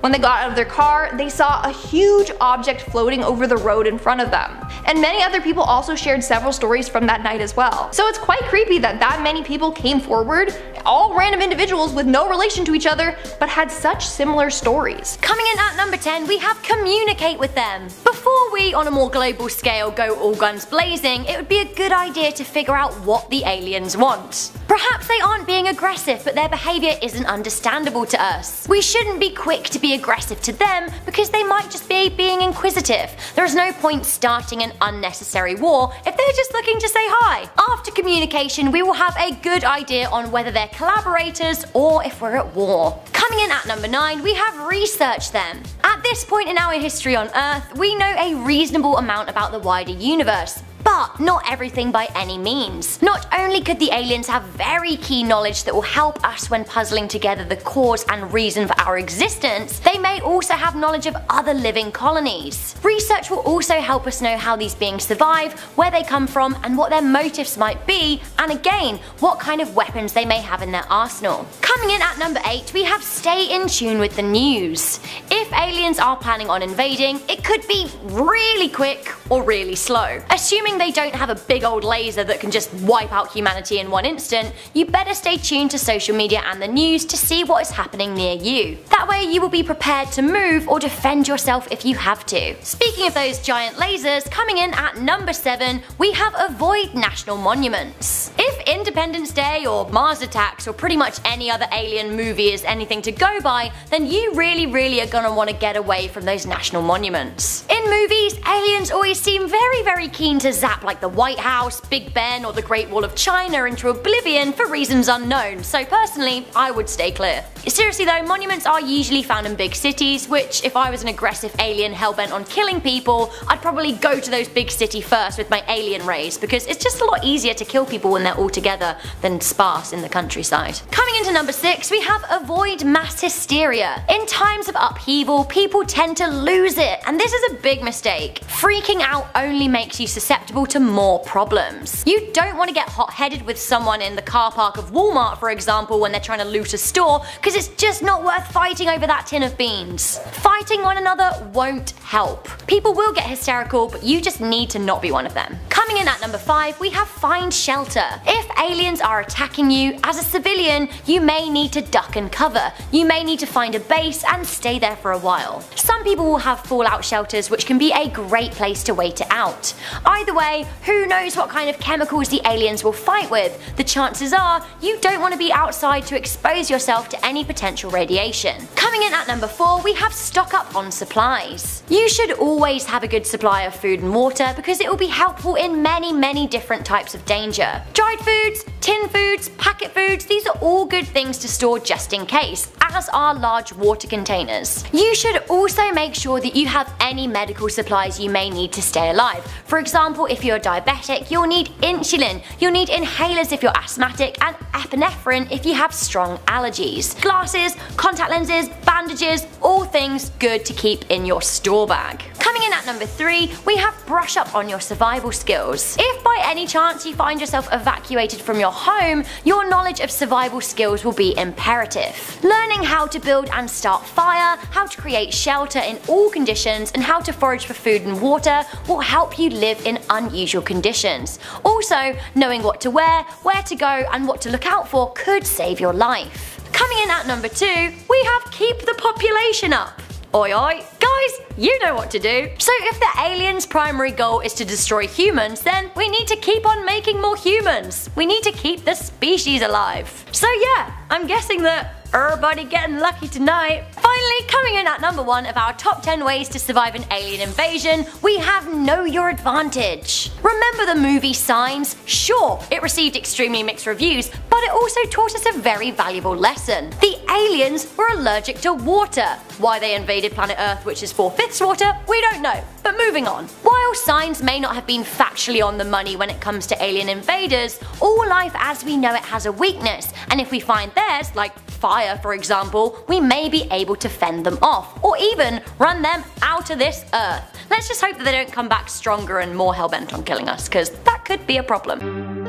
When they got out of their car, they saw a huge object floating over the road in front of them. And many other people also shared several stories from that night as well. So it's quite creepy that many people came forward, all random individuals with no relation to each other, but had such similar stories. Coming in at number 10, we have communicate with them. Before we, on a more global scale, go all guns blazing, it would be a good idea to figure out what the aliens want. Perhaps they aren't being aggressive, but their behaviour isn't understandable to us. We shouldn't be quick to be aggressive to them because they might just be being inquisitive. There is no point starting an unnecessary war if they're just looking to say hi. After communication, we will have a good idea on whether they're collaborators or if we're at war. Coming in at number 9, we have research them. At this point in our history on Earth, we know a reasonable amount about the wider universe. But not everything by any means. Not only could the aliens have very key knowledge that will help us when puzzling together the cause and reason for our existence, they may also have knowledge of other living colonies. Research will also help us know how these beings survive, where they come from, and what their motives might be, and again, what kind of weapons they may have in their arsenal. Coming in at number 8, we have stay in tune with the news. If aliens are planning on invading, it could be really quick or really slow. Assuming they don't have a big old laser that can just wipe out humanity in one instant, you better stay tuned to social media and the news to see what is happening near you. That way you will be prepared to move or defend yourself if you have to. Speaking of those giant lasers, coming in at number 7, we have avoid national monuments. If Independence Day or Mars Attacks or pretty much any other alien movie is anything to go by, then you really are gonna want to get away from those national monuments. In movies, aliens always seem very keen to zap like the White House, Big Ben, or the Great Wall of China into oblivion for reasons unknown, so personally, I would stay clear. Seriously though, monuments are usually found in big cities, which if I was an aggressive alien hellbent on killing people, I'd probably go to those big cities first with my alien rays, because it's just a lot easier to kill people when they're all together. weather than sparse in the countryside. Coming into number 6, we have avoid mass hysteria. In times of upheaval, people tend to lose it, and this is a big mistake. Freaking out only makes you susceptible to more problems. You don't want to get hot-headed with someone in the car park of Walmart, for example, when they're trying to loot a store, because it's just not worth fighting over that tin of beans. Fighting one another won't help. People will get hysterical, but you just need to not be one of them. Coming in at number 5, we have find shelter. If aliens are attacking you, as a civilian, you may need to duck and cover. You may need to find a base and stay there for a while. Some people will have fallout shelters, which can be a great place to wait it out. Either way, who knows what kind of chemicals the aliens will fight with? The chances are you don't want to be outside to expose yourself to any potential radiation. Coming in at number 4, we have stock up on supplies. You should always have a good supply of food and water because it will be helpful in many different types of danger. Dried foods, tin foods, packet foods, these are all good things to store just in case, as are large water containers. You should also make sure that you have any medical supplies you may need to stay alive. For example, if you're diabetic, you'll need insulin, you'll need inhalers if you're asthmatic, and epinephrine if you have strong allergies. Glasses, contact lenses, bandages, all things good to keep in your store bag. Coming in at number 3, we have brush up on your survival skills. If by any chance you find yourself evacuated from your home, your knowledge of survival skills will be imperative. Learning how to build and start fire, how to create shelter in all conditions, and how to forage for food and water will help you live in unusual conditions. Also, knowing what to wear, where to go, and what to look out for could save your life. Coming in at number 2, we have keep the population up. Oi oi, guys, you know what to do. So if the aliens' primary goal is to destroy humans, then we need to keep on making more humans. We need to keep the species alive. So yeah, I'm guessing that everybody getting lucky tonight. Finally, coming in at number 1 of our top 10 ways to survive an alien invasion, we have Know Your Advantage. Remember the movie Signs? Sure, it received extremely mixed reviews, but it also taught us a very valuable lesson. The aliens were allergic to water. Why they invaded planet Earth, which is 4/5 water, we don't know. But moving on. While Signs may not have been factually on the money when it comes to alien invaders, all life as we know it has a weakness, and if we find theirs, like fire for example, we may be able to fend them off, or even run them out of this Earth. Let's just hope that they don't come back stronger and more hellbent on killing us, because that could be a problem.